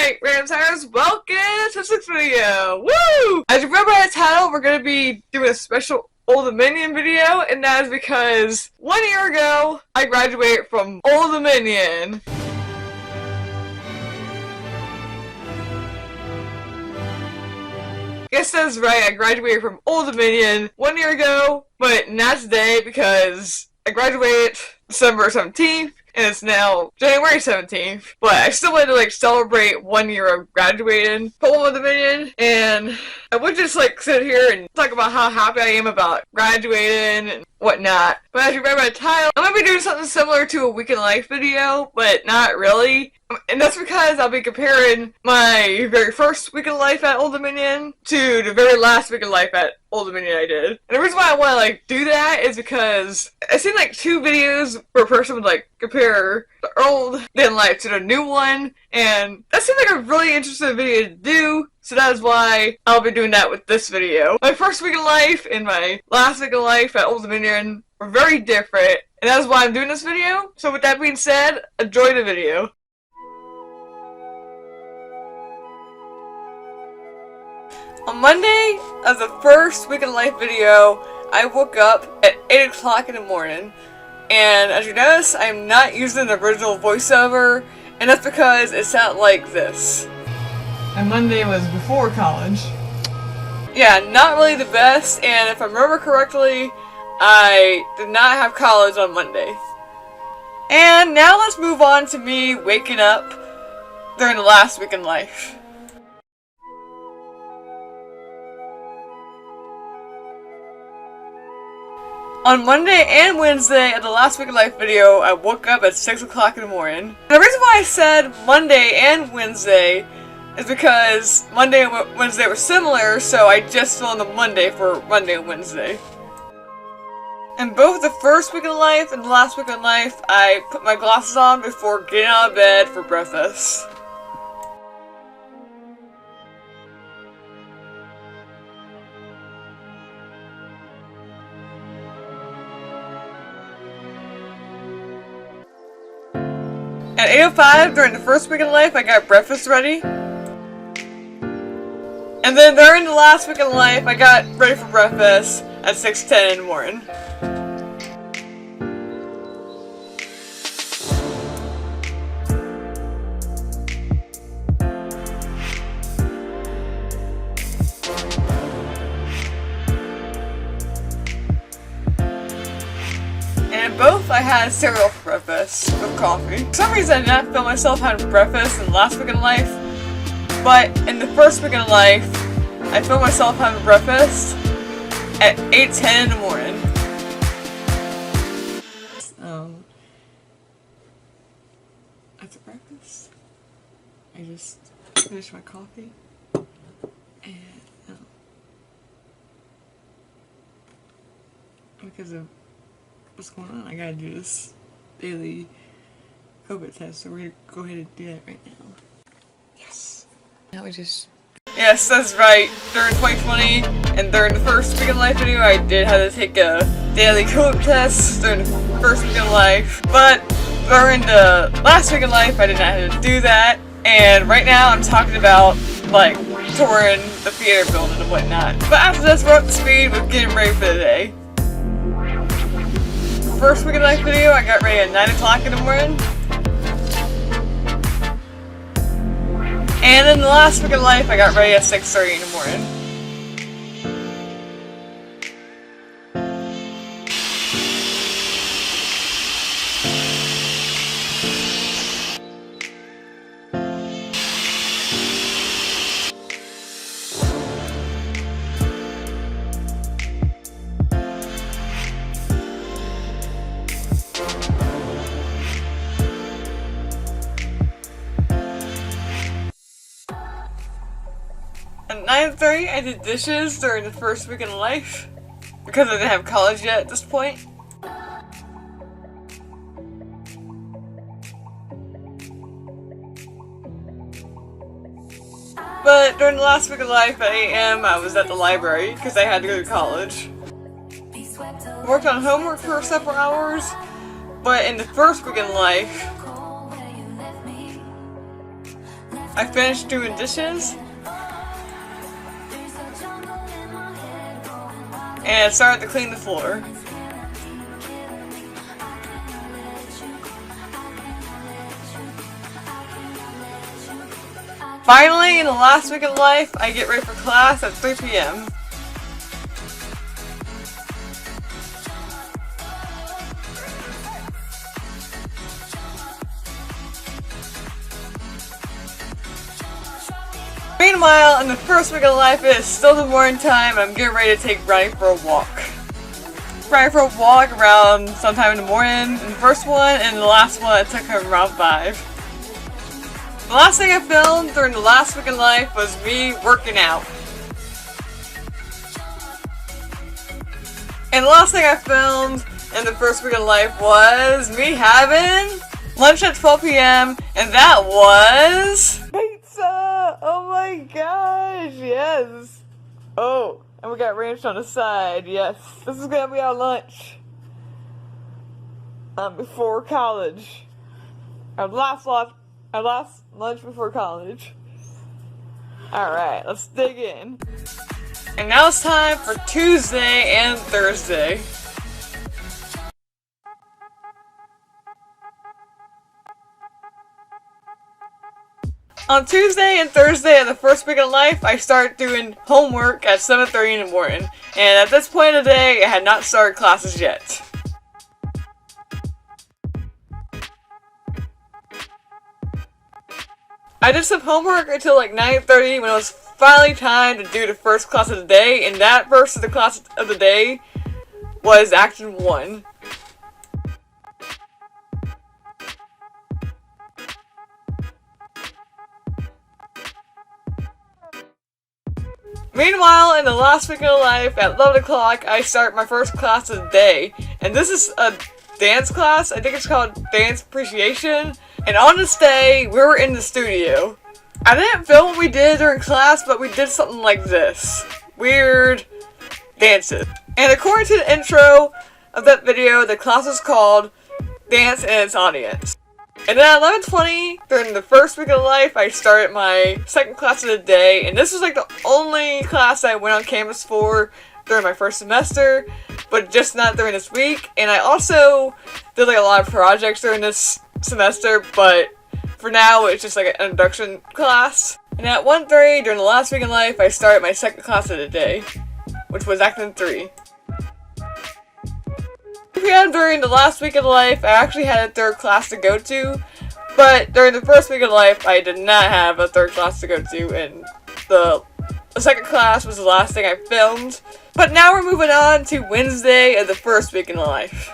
Alright, random timers, welcome to this video! Woo! As you remember by the title, we're gonna be doing a special Old Dominion video, and that is because 1 year ago, I graduated from Old Dominion. Guess that's right, I graduated from Old Dominion 1 year ago, but not today because I graduated December 17th. And it's now January 17th, but I still wanted to celebrate 1 year of graduating from Old Dominion, and I would just sit here and talk about how happy I am about graduating and whatnot. But as you read my title, I'm gonna be doing something similar to a Week in Life video, but not really. And that's because I'll be comparing my very first Week in Life at Old Dominion to the very last Week in Life at Old Dominion I did. And the reason why I want to do that is because I've seen two videos where a person would compare the old Dominion life to the new one, and that seemed like a really interesting video to do. So that is why I'll be doing that with this video. My first Week in Life and my last Week in Life at Old Dominion were very different, and that is why I'm doing this video. So with that being said, enjoy the video. On Monday of the first Week in Life video, I woke up at 8 o'clock in the morning, and as you notice, I'm not using the original voiceover, and that's because it sounded like this. And Monday was before college. Yeah, not really the best, and if I remember correctly, I did not have college on Monday. And now let's move on to me waking up during the last Week in Life. On Monday and Wednesday of the last Week in Life video, I woke up at 6 o'clock in the morning. And the reason why I said Monday and Wednesday is because Monday and Wednesday were similar, so I just filmed the Monday for Monday and Wednesday. In both the first Week in Life and the last Week in Life, I put my glasses on before getting out of bed for breakfast. At 8:05 during the first Week in Life, I got breakfast ready. And then during the last Week in Life, I got ready for breakfast at 6:10 in the morning. And both I had cereal for breakfast with coffee. For some reason I did not feel myself having breakfast in the last Week in Life, but in the first Week in Life, I felt myself having breakfast at 8:10 in the morning. After breakfast, I just finished my coffee, and because of what's going on, I gotta do this daily COVID test, so we're gonna go ahead and do that right now. Yes. Now we just... Yes, that's right. During 2020 and during the first Week in Life video, I did have to take a daily COVID test during the first Week in Life. But during the last Week in Life, I did not have to do that. And right now, I'm talking about, touring the theater building and whatnot. But after this, we're up to speed with getting ready for the day. First Week in Life video, I got ready at 9 o'clock in the morning. And in the last Week in Life, I got ready at 6:30 in the morning. At 9:30, I did dishes during the first Week in Life, because I didn't have college yet at this point. But during the last Week in Life at 8 AM, I was at the library, because I had to go to college. I worked on homework for several hours, but in the first Week in Life, I finished doing dishes and started to clean the floor. Finally, in the last week of life, I get ready for class at 3 p.m. Meanwhile, in the first week of life, it is still the morning time and I'm getting ready to take Ronnie for a walk. Ronnie for a walk around sometime in the morning, in the first one, and the last one I took him around 5. The last thing I filmed during the last week of life was me working out. And the last thing I filmed in the first week of life was me having lunch at 12 p.m. and that was pizza! Oh my gosh, yes! Oh, and we got ranch on the side, yes. This is gonna be our lunch. Before college. Our last lunch before college. Alright, let's dig in. And now it's time for Tuesday and Thursday. On Tuesday and Thursday of the first week of life, I start doing homework at 7:30 in the morning. And at this point of the day, I had not started classes yet. I did some homework until like 9:30 when it was finally time to do the first class of the day, and that first of the class of the day was Action 1. Meanwhile, in the last week of life, at 11 o'clock, I start my first class of the day. And this is a dance class. I think it's called Dance Appreciation. And on this day, we were in the studio. I didn't film what we did during class, but we did something like this. Weird dances. And according to the intro of that video, the class was called Dance and Its Audience. And then at 11:20, during the first week of life, I started my second class of the day, and this was like the only class I went on campus for during my first semester, but just not during this week. And I also did like a lot of projects during this semester, but for now, it's just like an introduction class. And at 1:30, during the last week of life, I started my second class of the day, which was Action 3. During the last week of life, I actually had a third class to go to, but during the first week of life, I did not have a third class to go to, and the second class was the last thing I filmed. But now we're moving on to Wednesday of the first week in life.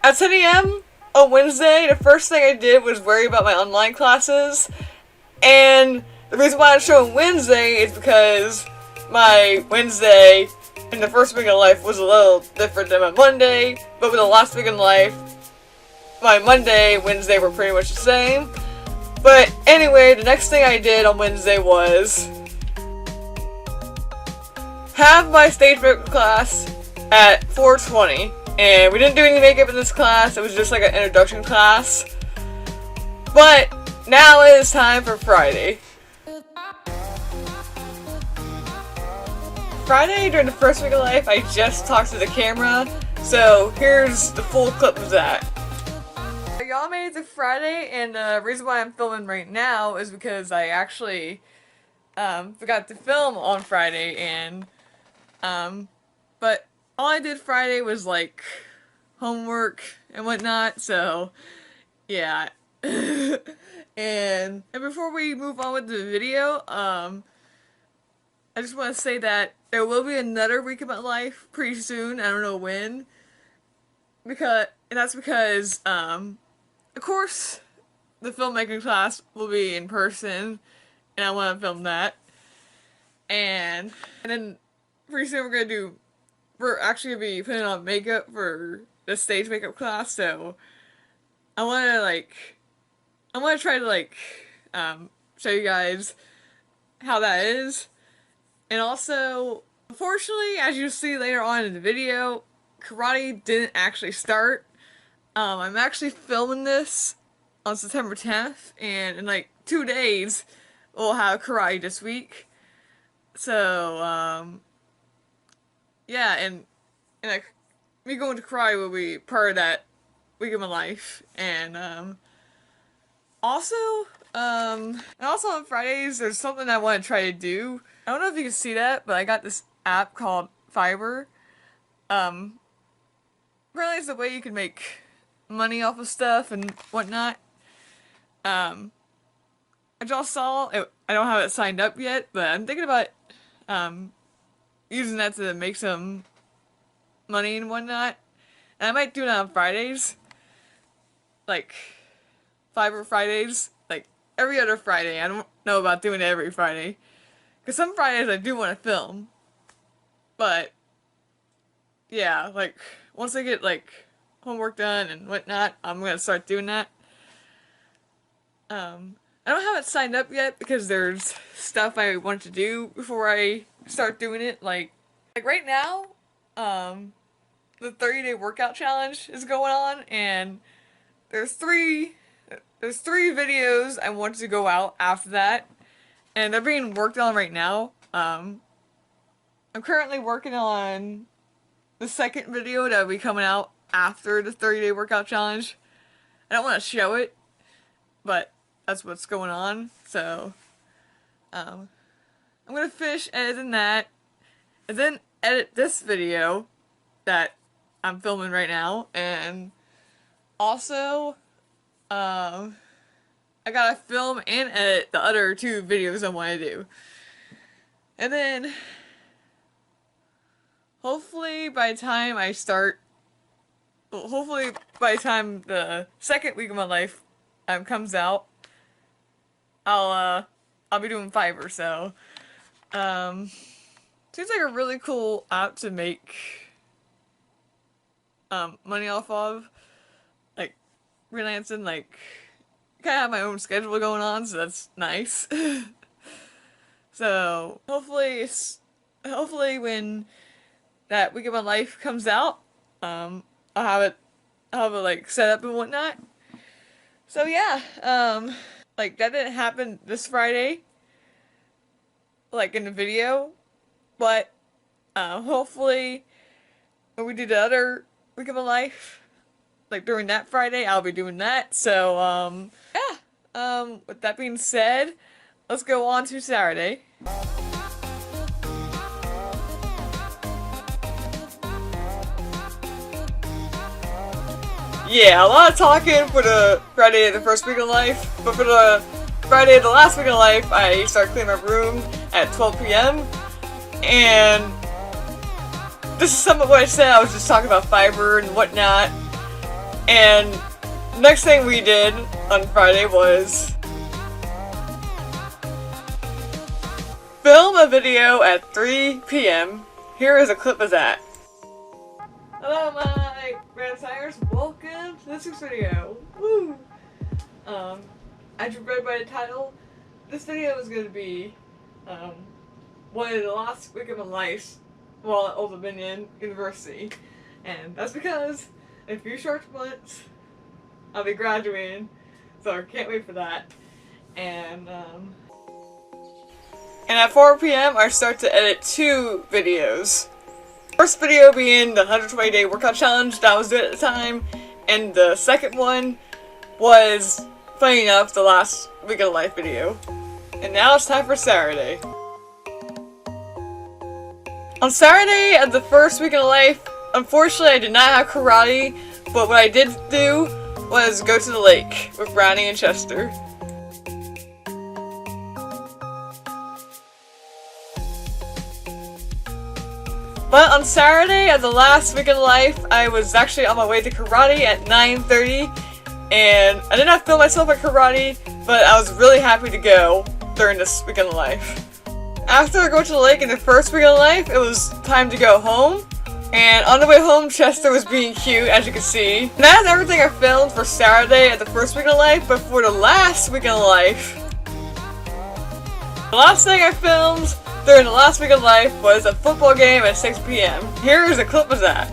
At 10 a.m. on Wednesday, the first thing I did was worry about my online classes, and the reason why I'm showing Wednesday is because my Wednesday in the first week of life was a little different than my Monday, but with the last week of life, my Monday and Wednesday were pretty much the same. But anyway, the next thing I did on Wednesday was have my stage makeup class at 4:20, and we didn't do any makeup in this class, it was just like an introduction class. But now it is time for Friday. Friday, during the first week of life, I just talked to the camera, so here's the full clip of that. Y'all made it to Friday, and the reason why I'm filming right now is because I actually forgot to film on Friday, and but all I did Friday was like homework and whatnot, so yeah. and before we move on with the video, I just want to say that there will be another week of my life pretty soon. I don't know when. And that's because, of course, the filmmaking class will be in person, and I want to film that. And then pretty soon we're actually going to be putting on makeup for the stage makeup class, so I want to try to show you guys how that is. And also, unfortunately, as you'll see later on in the video, karate didn't actually start I'm actually filming this on September 10th, and in like 2 days, we'll have karate this week. So, yeah, and like, me going to karate will be part of that week of my life. And, also, and also on Fridays, there's something I want to try to do. I don't know if you can see that, but I got this app called Fiverr. Apparently it's a way you can make money off of stuff and whatnot. I just saw it. I don't have it signed up yet, but I'm thinking about using that to make some money and whatnot. And I might do it on Fridays, like Fiverr Fridays, like every other Friday. I don't know about doing it every Friday, because some Fridays I do want to film, but yeah, like once I get like homework done and whatnot, I'm gonna start doing that. I don't have it signed up yet because there's stuff I want to do before I start doing it. Like right now, the 30-day workout challenge is going on, and there's three videos I want to go out after that, and they're being worked on right now. I'm currently working on the second video that will be coming out after the 30-day workout challenge. I don't want to show it, but that's what's going on. So, I'm gonna finish editing that, and then edit this video that I'm filming right now, and also, I gotta film and edit the other 2 videos I want to do. And then, hopefully by the time the second week of my life comes out, I'll be doing Fiverr. So, seems like a really cool app to make money off of, like freelancing. Like, kind of have my own schedule going on, so that's nice. So hopefully when that week of my life comes out, I'll have it like set up and whatnot. So yeah, like that didn't happen this Friday, like in the video, but hopefully when we do the other week of my life, like during that Friday, I'll be doing that. So yeah, with that being said, let's go on to Saturday. Yeah, a lot of talking for the Friday of the first week of life, but for the Friday of the last week of life, I started cleaning my room at 12 p.m. And this is some of what I said. I was just talking about Fiverr and whatnot. And next thing we did on Friday was film a video at 3 p.m. Here is a clip of that. Hello, my grandsires. Welcome to this week's video. Woo! As you read by the title, this video is going to be one of the last week of my life while at Old Dominion University, and that's because in a few short months I'll be graduating, so I can't wait for that. And at 4 p.m. I start to edit 2 videos. First video being the 120-day workout challenge that I was doing at the time, and the second one was, funny enough, the last week of life video. And now it's time for Saturday. On Saturday of the first week of life, unfortunately I did not have karate, but what I did do was go to the lake with Brownie and Chester. But on Saturday of the last week of life, I was actually on my way to karate at 9:30, and I did not feel myself at karate, but I was really happy to go during this week of life. After I go to the lake in the first week of life, it was time to go home, and on the way home, Chester was being cute, as you can see. And that's everything I filmed for Saturday at the first week of life, but for the last week of life, the last thing I filmed during the last week of life was a football game at 6 p.m. Here is a clip of that.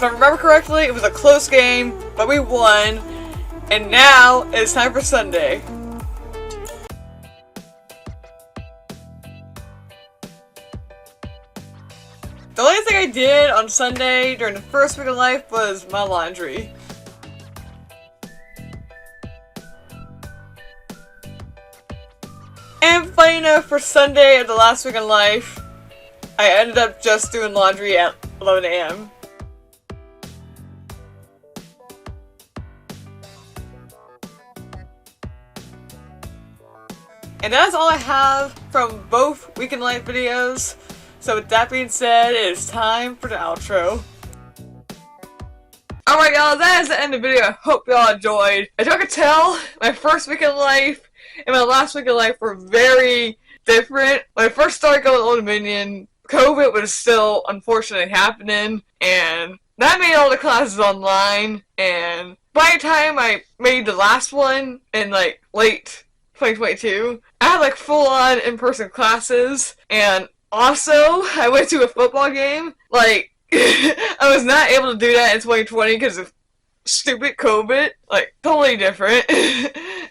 If I remember correctly, it was a close game, but we won, and now it's time for Sunday. The only thing I did on Sunday during the first week of life was my laundry. And funny enough, for Sunday of the last week of life, I ended up just doing laundry at 11 a.m. And that's all I have from both Weekend Life videos. So with that being said, it is time for the outro. Alright y'all, that is the end of the video. I hope y'all enjoyed. As y'all can tell, my first Weekend Life and my last Weekend Life were very different. When I first started going to Old Dominion, COVID was still unfortunately happening, and that made all the classes online, and by the time I made the last one in like late 2022, I had like full-on in-person classes, and also I went to a football game. Like, I was not able to do that in 2020 because of stupid COVID. Like, totally different.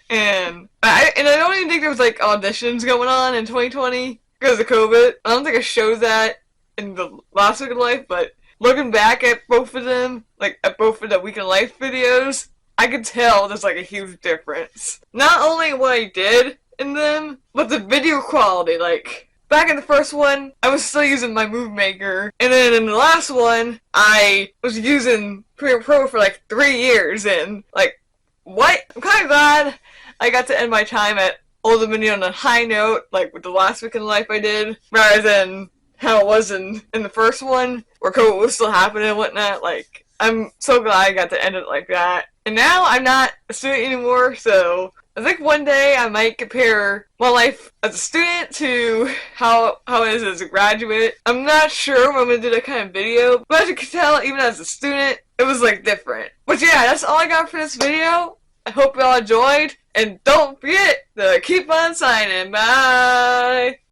and I don't even think there was like auditions going on in 2020 because of COVID. I don't think I showed that in the last Week of Life, but looking back at both of them, like at both of the Week of Life videos, I could tell there's like a huge difference. Not only what I did in them, but the video quality. Like, back in the first one, I was still using my Movie Maker, and then in the last one, I was using Premiere Pro for like 3 years, and like, what? I'm kind of glad I got to end my time at Old Dominion on a high note, like with the last Week in Life I did, rather than how it was in the first one, where COVID was still happening and whatnot. Like, I'm so glad I got to end it like that. And now I'm not a student anymore, so I think one day I might compare my life as a student to how it is as a graduate. I'm not sure when I'm going to do that kind of video, but as you can tell, even as a student, it was like different. But yeah, that's all I got for this video. I hope y'all enjoyed, and don't forget to keep on signing. Bye!